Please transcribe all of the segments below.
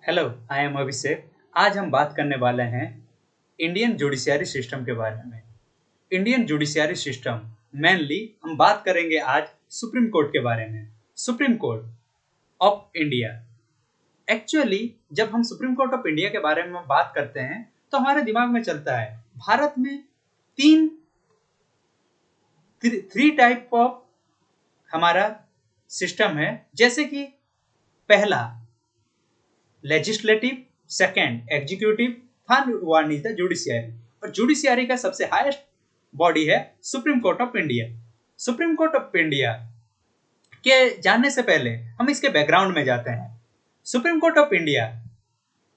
Hello, I am अभिषेक। आज हम बात करने वाले हैं इंडियन जुडिशियरी सिस्टम के बारे में। इंडियन जुडिशियरी सिस्टम मेनली हम बात करेंगे आज सुप्रीम कोर्ट के बारे में। Supreme court of India. Actually जब हम सुप्रीम कोर्ट ऑफ इंडिया के बारे में बात करते हैं तो हमारे दिमाग में चलता है भारत में थ्री टाइप ऑफ हमारा सिस्टम है, जैसे कि पहला legislative, second executive, third one is the judiciary. और जुडिशियरी का सबसे हाईएस्ट बॉडी है supreme court of India. Supreme court of India के जानने से पहले हम इसके बैकग्राउंड में जाते हैं। Supreme court of India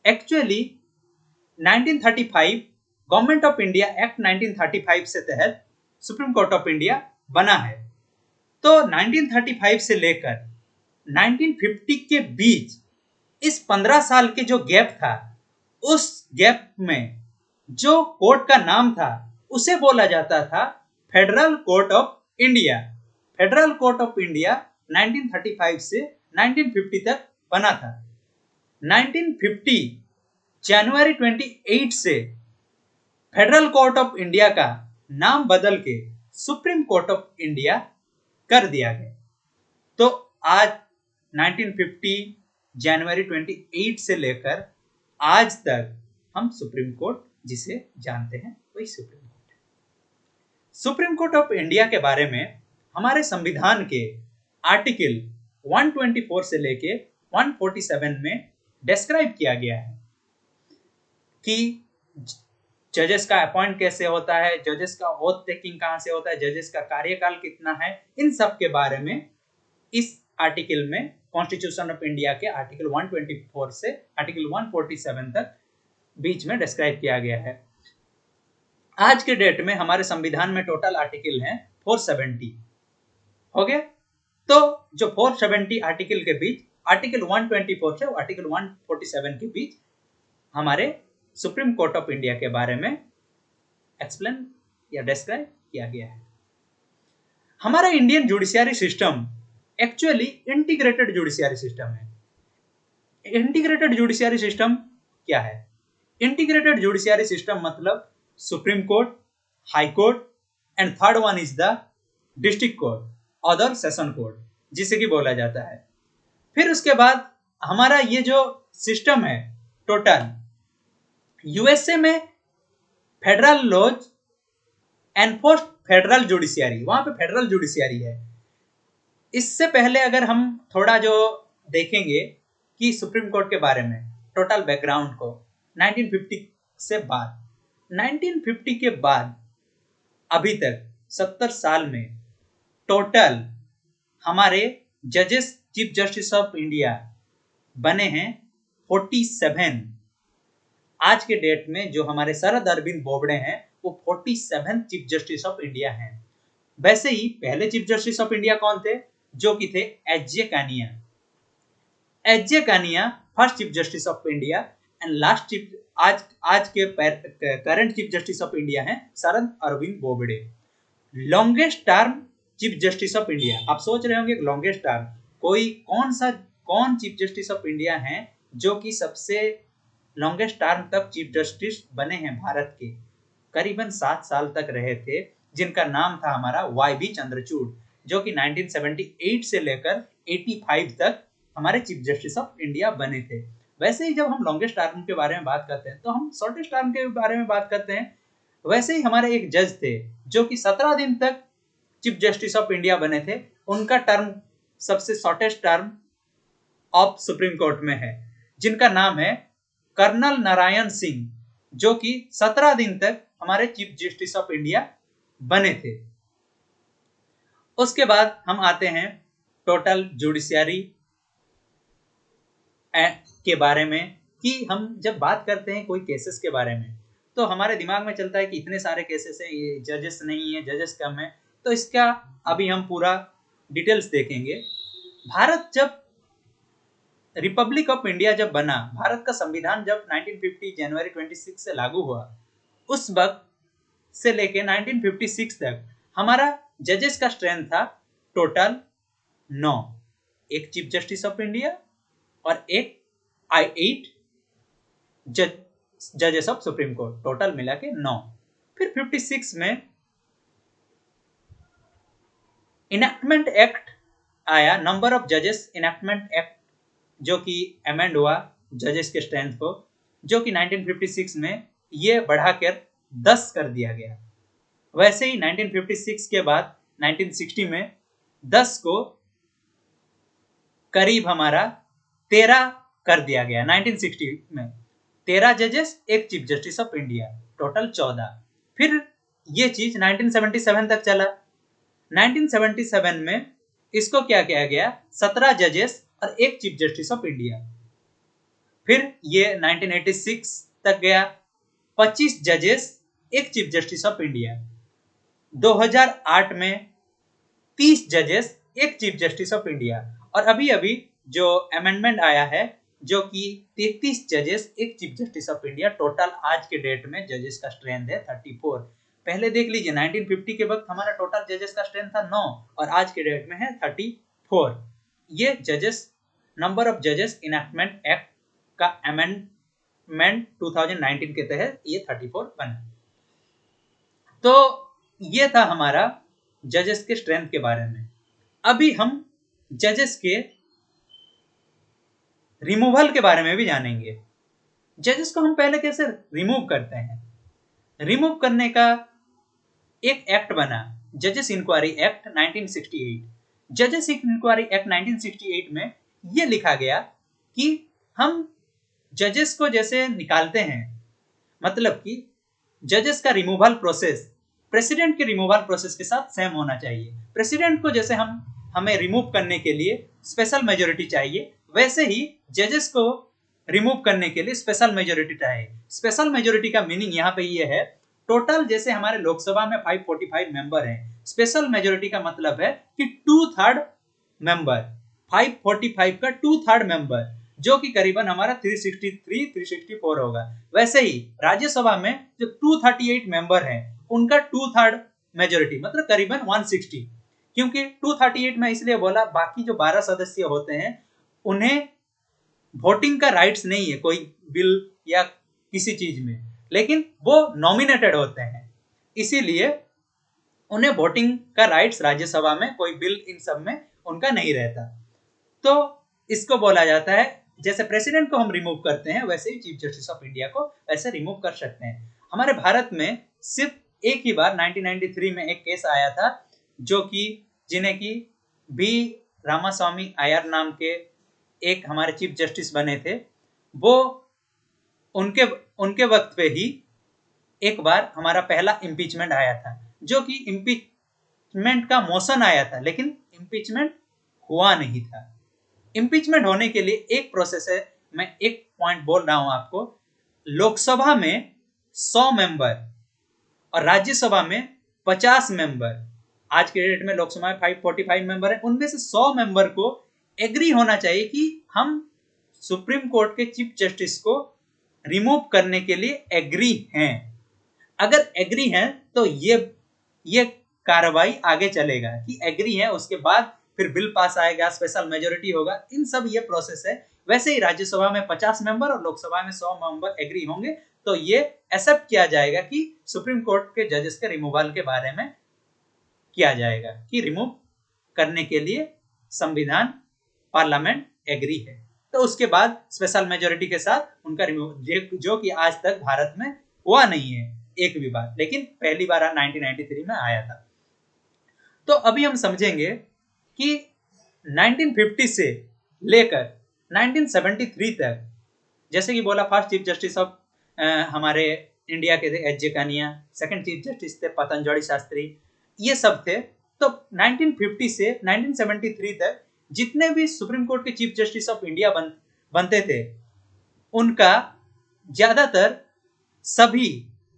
actually 1935 government of India act 1935 से तहत सुप्रीम कोर्ट ऑफ इंडिया बना है। तो 1935 से लेकर 1950 के बीच इस 15 साल के जो गैप था, उस गैप में जो कोर्ट का नाम था उसे बोला जाता था federal court of India. Federal court of India 1935 से 1950 तक बना था। 1950 जनवरी 28 से फेडरल कोर्ट ऑफ इंडिया का नाम बदल के सुप्रीम कोर्ट ऑफ इंडिया कर दिया गया। तो आज 1950 जनवरी 28 से लेकर आज तक हम सुप्रीम कोर्ट जिसे जानते हैं वही सुप्रीम कोर्ट है। सुप्रीम कोर्ट ऑफ इंडिया के बारे में हमारे संविधान के आर्टिकल 124 से लेके 147 में डिस्क्राइब किया गया है कि जजेस का अपॉइंट कैसे होता है, जजेस का ओथ टेकिंग कहां से होता है, जजेस का कार्यकाल कितना है, इन सब के बारे में इस आर्टिकल में कॉन्स्टिट्यूशन ऑफ इंडिया के आर्टिकल 124 से आर्टिकल 147 तक बीच में डिस्क्राइब किया गया है। आज के डेट में हमारे संविधान में टोटल आर्टिकल हैं 470 हो गए। तो जो 470 आर्टिकल के बीच आर्टिकल 124 से आर्टिकल 147 के बीच हमारे सुप्रीम कोर्ट ऑफ इंडिया के बारे में एक्सप्लेन या डिस्क्राइब किया गया है। हमारा Indian judiciary system actually integrated judiciary system है। इंटीग्रेटेड जुडिशियरी सिस्टम क्या है? इंटीग्रेटेड जुडिशियरी सिस्टम मतलब supreme court, high court and third one is the district court, other session court जिसे कि बोला जाता है। फिर उसके बाद हमारा ये जो सिस्टम है टोटल, यूएसए में federal laws enforce federal judiciary, वहां पे फेडरल जुडिशियरी है। इससे पहले अगर हम थोड़ा जो देखेंगे कि सुप्रीम कोर्ट के बारे में टोटल बैकग्राउंड को 1950 से बाद, 1950 के बाद अभी तक 70 साल में टोटल हमारे जजेस चीफ जस्टिस ऑफ इंडिया बने हैं 47। आज के डेट में जो हमारे शरद अरविंद बोबड़े हैं वो 47 चीफ जस्टिस ऑफ इंडिया हैं। वैसे ही पहले चीफ जस्टिस ऑफ इंडिया कौन थे? जो कि थे H J. Kania. H J. Kania first chief justice of India and last chief आज के current chief justice of India हैं Sharad Arvind Bobde. Longest term chief justice of India, आप सोच रहे होंगे लॉन्गेस्ट टर्म कौन चीफ जस्टिस ऑफ इंडिया हैं जो कि सबसे लॉन्गेस्ट टर्म तक चीफ जस्टिस बने हैं भारत के, करीबन 7 साल तक रहे थे, जिनका नाम था हमारा वाई.बी. चंद्रचूड़, जो कि 1978 से लेकर 85 तक हमारे चीफ जस्टिस ऑफ इंडिया बने थे। वैसे ही जब हम लॉन्गेस्ट टर्म के बारे में बात करते हैं तो हम शॉर्टेस्ट टर्म के बारे में बात करते हैं। वैसे ही हमारे एक जज थे जो कि 17 दिन तक चीफ जस्टिस ऑफ इंडिया बने थे, उनका टर्म सबसे shortest term of supreme court में है, जिनका नाम है कर्नल नारायण सिंह, जो कि 17 दिन तक हमारे चीफ जस्टिस ऑफ इंडिया बने थे। उसके बाद हम आते हैं टोटल जुडिशियरी के बारे में कि हम जब बात करते हैं कोई केसेस के बारे में तो हमारे दिमाग में चलता है कि इतने सारे केसेस हैं, ये जजेस नहीं है, जजेस कम है। तो इसका अभी हम पूरा डिटेल्स देखेंगे। भारत जब रिपब्लिक ऑफ इंडिया जब बना, भारत का संविधान जब 1950 जनवरी 26 से लागू हुआ, उस वक्त से लेके 1956 तक हमारा जजेस का स्ट्रेंथ था टोटल 9, एक चीफ जस्टिस ऑफ इंडिया और एक 8 जजेस ऑफ सुप्रीम कोर्ट, टोटल मिला के 9। फिर 56 में इनैक्टमेंट एक्ट आया, नंबर ऑफ जजेस इनैक्टमेंट एक्ट, जो कि अमेंड हुआ जजेस के स्ट्रेंथ को, जो कि 1956 में ये बढ़ाकर 10 कर दिया गया। वैसे ही 1956 के बाद 1960 में 10 को करीब हमारा 13 कर दिया गया। 1960 में 13 जजेस, एक chief justice of India, total 14। फिर ये चीज 1977 तक चला। 1977 में इसको क्या किया गया, 17 जजेस और एक चीफ जस्टिस ऑफ इंडिया। फिर ये 1986 तक गया, 25 जजेस, एक चीफ जस्टिस ऑफ इंडिया। 2008 में 30 जजेस, एक चीफ जस्टिस ऑफ इंडिया। और अभी अभी जो अमेंडमेंट आया है, जो कि 33 जजेस, एक chief justice of India. Total आज के डेट में जजेस का स्ट्रेंथ है 34। पहले देख लीजिए 1950 के वक्त हमारा टोटल जजेस का स्ट्रेंथ था 9 और आज के डेट में है 34। ये जजेस, नंबर ऑफ जजेस इनैक्टमेंट एक्ट का अमेंडमेंट 2019 के तहत ये 34 बना। तो ये था हमारा जजेस के स्ट्रेंथ के बारे में। अभी हम जजेस के रिमूवल के बारे में भी जानेंगे। जजेस को हम पहले कैसे रिमूव करते हैं। रिमूव करने का एक एक्ट बना, जजेस इंक्वायरी एक्ट 1968। जजेस इंक्वायरी एक्ट 1968 में यह लिखा गया कि हम जजेस को जैसे निकालते हैं, मतलब कि जजेस का रिमूवल प्रोसेस प्रेसिडेंट के रिमूवल प्रोसेस के साथ सेम होना चाहिए। प्रेसिडेंट को जैसे हमें रिमूव करने के लिए स्पेशल मेजोरिटी चाहिए, वैसे ही जजेस को रिमूव करने के लिए स्पेशल मेजोरिटी चाहिए। स्पेशल मेजोरिटी का मीनिंग यहाँ पे ये है, टोटल जैसे हमारे लोकसभा में 545 मेंबर हैं, स्पेशल मेजोरिटी का मतलब है कि 2/3 मेंबर, 545 का 2/3 मेंबर, जो कि करीबन हमारा 363-364 होगा। वैसे ही राज्यसभा में जो 238 मेंबर हैं, उनका 2/3 मेजोरिटी मतलब करीबन 160। क्योंकि 238 में इसलिए बोला, बाकी जो 12 सदस्य होते हैं उन्हें वोटिंग का राइट्स नहीं है कोई बिल या किसी चीज में, लेकिन वो नॉमिनेटेड होते हैं, इसीलिए उन्हें वोटिंग का राइट्स राज्यसभा में, कोई बिल इन सब में उनका नहीं रहता। तो इसको बोला जाता है, जैसे प्रेसिडेंट को हम रिमूव करते हैं वैसे ही चीफ जस्टिस ऑफ इंडिया को वैसे रिमूव कर सकते हैं। हमारे भारत में सिर्फ एक ही बार 1993 में एक केस आया था, जो कि जिन्हें की बी रामास्वामी अय्यर नाम के एक हमारे चीफ जस्टिस बने थे, वो उनके वक्त पे ही एक बार हमारा पहला इम्पीचमेंट आया था, जो कि इम्पीचमेंट का मोशन आया था लेकिन इम्पीचमेंट हुआ नहीं था। इम्पीचमेंट होने के लिए एक प्रोसेस है, मैं एक पॉइंट बोल रहा हूं आपको। लोकसभा में 100 मेंबर और राज्यसभा में 50 मेंबर, आज के डेट में लोकसभा में 545 मेंबर है, उनमें से 100 मेंबर को एग्री होना चाहिए कि हम सुप्रीम कोर्ट के चीफ जस्टिस को रिमूव करने के लिए एग्री हैं। अगर एग्री हैं तो ये कार्रवाई आगे चलेगा कि एग्री है, उसके बाद फिर बिल पास आएगा, स्पेशल मेजोरिटी होगा, इन सब ये प्रोसेस है। वैसे ही राज्यसभा में 50 मेंबर और लोकसभा में 100 मेंबर एग्री होंगे तो ये एक्सेप्ट किया जाएगा कि सुप्रीम कोर्ट के जजेस के रिमूवल के बारे में किया जाएगा, कि रिमूव करने के लिए संविधान पार्लियामेंट एग्री है। तो उसके बाद स्पेशल मेजोरिटी के साथ उनका रिमूव, जो कि आज तक भारत में हुआ नहीं है एक भी बार, लेकिन पहली बार 1993 में आया था। तो अभी हम समझेंगे कि 1950 से लेकर 1973 तक, जैसे कि बोला फर्स्ट चीफ जस्टिस ऑफ हमारे इंडिया के थे H J Kania, second chief justice थे पतंजलि शास्त्री, ये सब थे। तो 1950 से 1973 तक जितने भी सुप्रीम कोर्ट के चीफ जस्टिस ऑफ इंडिया बनते थे, उनका ज्यादातर सभी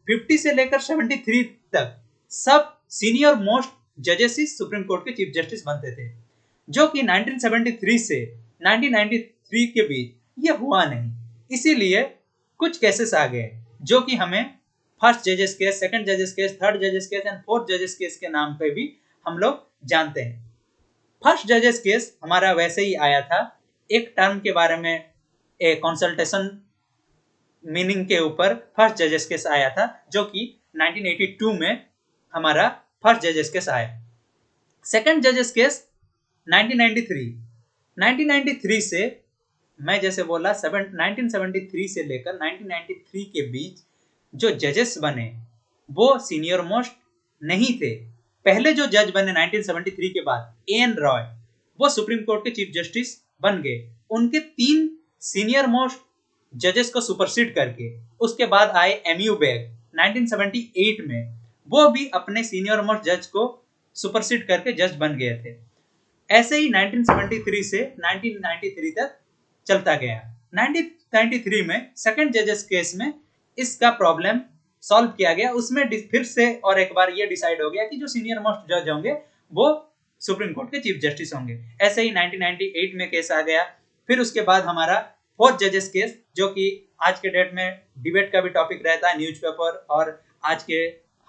50 से लेकर 73 तक सब सीनियर मोस्ट जजेस ही सुप्रीम कोर्ट के चीफ जस्टिस बनते थे, जो कि 1973 से 1993 के बीच ये हुआ नहीं। इसीलिए कुछ केसेस आ गए, जो कि हमें फर्स्ट जजेस केस, सेकंड जजेस केस, थर्ड जजेस केस एंड फोर्थ जजेस केस के नाम पे भी हम लोग जानते हैं। फर्स्ट जजेस केस हमारा वैसे ही आया था, एक टर्म के बारे में कंसल्टेशन मीनिंग के ऊपर फर्स्ट जजेस केस आया था, जो कि 1982 में हमारा फर्स्ट जजेस केस आया। सेकंड जजेस केस 1993। 1993 से मैं जैसे बोला 1973 से लेकर 1993 के बीच जो जजेस बने वो सीनियर मोस्ट नहीं थे। पहले जो जज बने 1973 के बाद एन रॉय, वो सुप्रीम कोर्ट के चीफ जस्टिस बन गए। उनके 3 सीनियर मोस्ट जजेस को सुपरसीड करके उसके बाद आए एमयू बेग 1978 में, वो भी अपने सीनियर मोस्ट जज को सुपरसीड करके जज बन गए थे। ऐसे ही 1973 से 1993 तक चलता गया। 1993 में सेकंड जजेस केस में इसका प्रॉब्लम सॉल्व किया गया। उसमें फिर से और एक बार ये डिसाइड हो गया कि जो सीनियर मोस्ट जज होंगे वो सुप्रीम कोर्ट के चीफ जस्टिस होंगे। ऐसे ही 1998 में केस आ गया। फिर उसके बाद हमारा फोर्थ जजेस केस, जो कि आज के डेट में डिबेट का भी टॉपिक रहता है न्यूज़पेपर और आज के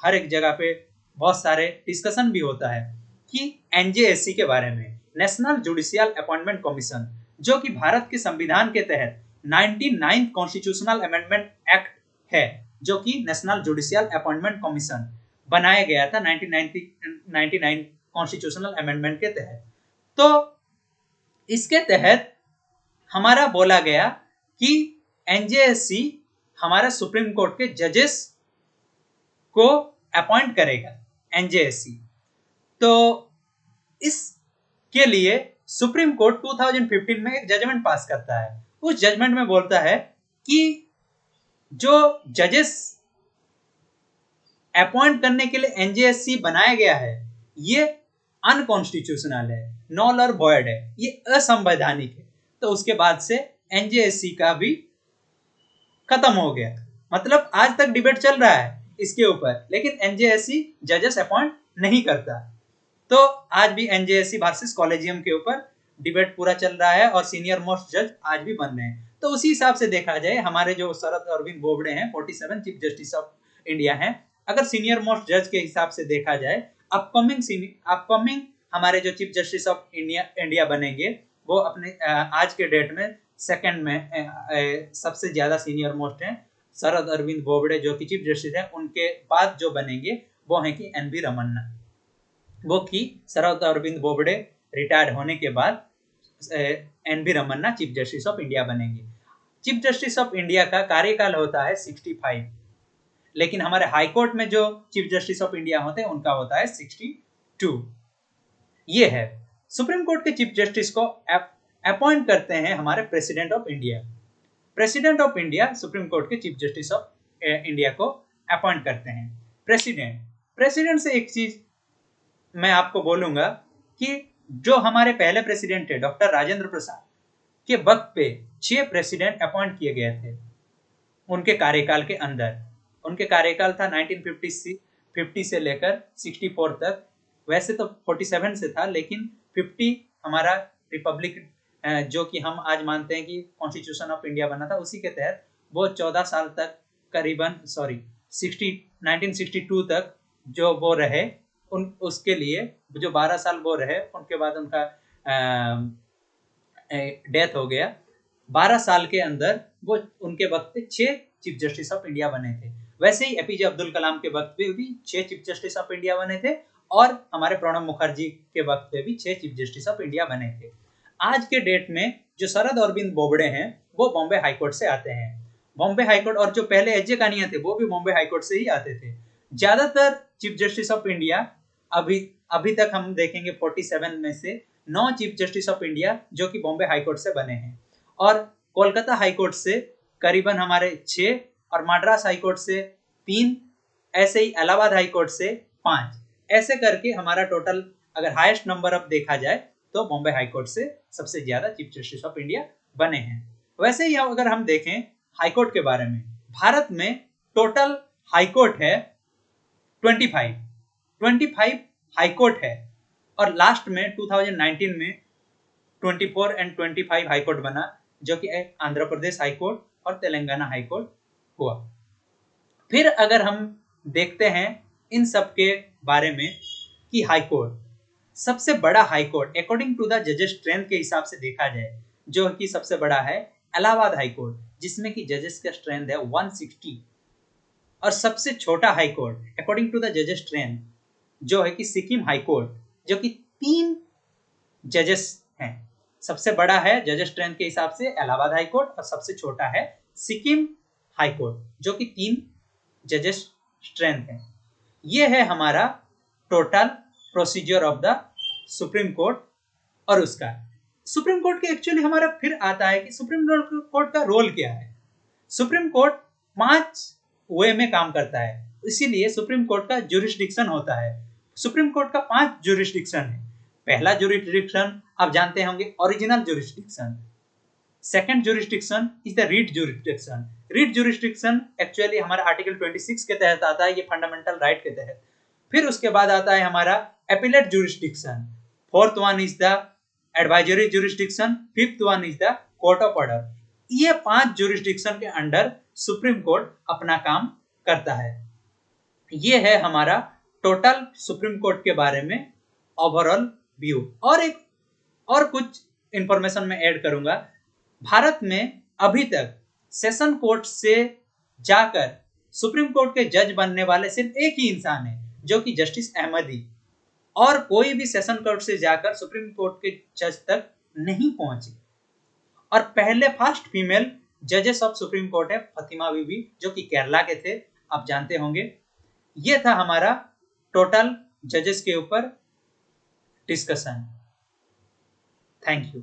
हर एक जगह पे बहुत सारे डिस्कशन भी होता है, कि एनजेएससी के बारे में, नेशनल जुडिशियल अपॉइंटमेंट कमीशन, जो कि भारत के संविधान के तहत 99th कॉन्स्टिट्यूशनल अमेंडमेंट एक्ट है, जो कि नेशनल जुडिशियल अपॉइंटमेंट कमीशन बनाया गया था 1999 कॉन्स्टिट्यूशनल अमेंडमेंट के तहत। तो इसके तहत हमारा बोला गया कि एनजेएससी हमारा सुप्रीम कोर्ट के जजेस को अपॉइंट करेगा एनजेएससी। तो इसके लिए सुप्रीम कोर्ट 2015 में एक जजमेंट पास करता है। उस जजमेंट में बोलता है कि जो जजेस अपॉइंट करने के लिए एनजेएससी बनाया गया है ये अनकॉन्स्टिट्यूशनल है, नॉल और वॉइड है, ये असंवैधानिक है। तो उसके बाद से एनजेएससी का भी खत्म हो गया। मतलब आज तक डिबेट चल रहा है इसके ऊपर, लेकिन एनजेएससी जजेस अपॉइंट नहीं करता। तो आज भी एनजेएससी वर्सेस कॉलेजियम के ऊपर डिबेट पूरा चल रहा है और सीनियर मोस्ट जज आज भी बन रहे हैं। तो उसी हिसाब से देखा जाए हमारे जो शरद अरविंद बोबड़े हैं 47 चीफ जस्टिस ऑफ इंडिया हैं, अगर सीनियर मोस्ट जज के हिसाब से देखा जाए अपकमिंग हमारे जो चीफ जस्टिस ऑफ इंडिया बनेंगे वो अपने आज के डेट में सेकंड में सबसे ज्यादा सीनियर मोस्ट हैं शरद अरविंद बोबड़े जो कि चीफ जस्टिस हैं। उनके बाद जो बनेंगे वो हैं कि एन वी रमन्ना, वो कि शरद अरविंद बोबड़े रिटायर्ड होने के बाद N V Ramana chief justice of India बनेंगे। चीफ जस्टिस ऑफ इंडिया का कार्यकाल होता है 65, लेकिन हमारे हाई कोर्ट में जो चीफ जस्टिस ऑफ इंडिया होते हैं उनका होता है 62। ये है सुप्रीम कोर्ट के चीफ जस्टिस को अपॉइंट करते हैं हमारे president of India. President of India supreme court के चीफ जस्टिस ऑफ इंडिया को अपॉइंट करते हैं। प्रेसिडेंट से एक चीज मैं आपको बोलूंगा कि जो हमारे पहले प्रेसिडेंट थे डॉक्टर राजेंद्र प्रसाद के वक्त पे 6 प्रेसिडेंट अपॉइंट किए गए थे उनके कार्यकाल के अंदर। उनके कार्यकाल था 1950 से लेकर 64 तक। वैसे तो 47 से था, लेकिन 50 हमारा रिपब्लिक जो कि हम आज मानते हैं कि कॉन्स्टिट्यूशन ऑफ इंडिया बना था, उसी के तहत वो 14 साल तक करीबन 1962 तक जो वो रहे। उसके लिए जो 12 साल वो रहे, उनके बाद उनका डेथ हो गया। 12 साल के अंदर वो उनके वक्त 6 चीफ जस्टिस ऑफ इंडिया बने थे। वैसे ही एपीजे अब्दुल कलाम के वक्त पे भी 6 चीफ जस्टिस ऑफ इंडिया बने थे और हमारे प्रणब मुखर्जी के वक्त पे भी 6 चीफ जस्टिस ऑफ इंडिया बने थे। आज के डेट में जो शरद अरविंद बोबड़े हैं वो बॉम्बे हाईकोर्ट से आते हैं। बॉम्बे हाईकोर्ट, और जो पहले एच जे कानिया थे वो भी बॉम्बे हाईकोर्ट से ही आते थे। ज्यादातर चीफ जस्टिस ऑफ इंडिया अभी तक हम देखेंगे 47 में से 9 चीफ जस्टिस ऑफ इंडिया जो कि बॉम्बे हाईकोर्ट से बने हैं, और कोलकाता हाईकोर्ट से करीबन हमारे 6 और मद्रास हाईकोर्ट से 3, ऐसे ही इलाहाबाद हाईकोर्ट से 5, ऐसे करके हमारा टोटल अगर हाईएस्ट नंबर अब देखा जाए तो बॉम्बे हाईकोर्ट से सबसे ज्यादा चीफ जस्टिस ऑफ इंडिया बने हैं। वैसे ही अगर हम देखें हाईकोर्ट के बारे में, भारत में टोटल हाईकोर्ट है 25 हाईकोर्ट है, और लास्ट में 2019 में 24 और 25 हाईकोर्ट बना, जो कि आंध्र प्रदेश हाईकोर्ट और तेलंगाना हाईकोर्ट हुआ। फिर अगर हम देखते हैं इन सब के बारे में कि हाईकोर्ट, सबसे बड़ा हाईकोर्ट अकॉर्डिंग टू द जजेस स्ट्रेंथ के हिसाब से देखा जाए जो कि सबसे बड़ा है इलाहाबाद हाईकोर्ट, जिसमें कि जजेस का स्ट्रेंथ है 160। और सबसे छोटा high court according to the जजेस स्ट्रेंथ जो है कि सिक्किम हाई कोर्ट, जो कि 3 जजेस हैं। सबसे बड़ा है जजेस स्ट्रेंथ के हिसाब से इलाहाबाद हाई कोर्ट और सबसे छोटा है सिक्किम हाई कोर्ट जो कि 3 जजेस स्ट्रेंथ है। ये है हमारा total procedure of the supreme court. और उसका सुप्रीम कोर्ट के एक्चुअली हमारा फिर आता है कि सुप्रीम कोर्ट का रोल क्या है। सुप्रीम कोर्ट 5 वे में काम करता है, इसीलिए सुप्रीम कोर्ट का ज्यूरिसडिक्शन होता है। सुप्रीम कोर्ट का 5 ज्यूरिसडिक्शन है। पहला ज्यूरिसडिक्शन आप जानते होंगे original jurisdiction. Second jurisdiction is the writ jurisdiction. Writ jurisdiction actually हमारा आर्टिकल 26 के तहत आता है, ये फंडामेंटल राइट के तहत। फिर उसके बाद आता है हमारा appellate jurisdiction. Fourth one is the advisory jurisdiction. Fifth one is the court of order. ये 5 ज्यूरिसडिक्शन के अंडर सुप्रीम कोर्ट अपना काम करता है। ये है हमारा टोटल सुप्रीम कोर्ट के बारे में ओवरऑल व्यू। और कुछ इंफॉर्मेशन मैं ऐड करूंगा। भारत में अभी तक सेशन कोर्ट से जाकर सुप्रीम कोर्ट के जज बनने वाले सिर्फ एक ही इंसान है, जो कि जस्टिस अहमदी। और कोई भी सेशन कोर्ट से जाकर सुप्रीम कोर्ट के जज तक नहीं पहुंची। और पहले फर्स्ट फीमेल जजेस ऑफ सुप्रीम कोर्ट है फातिमा बीबी, जो कि केरला के थे, आप जानते होंगे। ये था हमारा टोटल जजेस के ऊपर डिस्कशन। Thank you.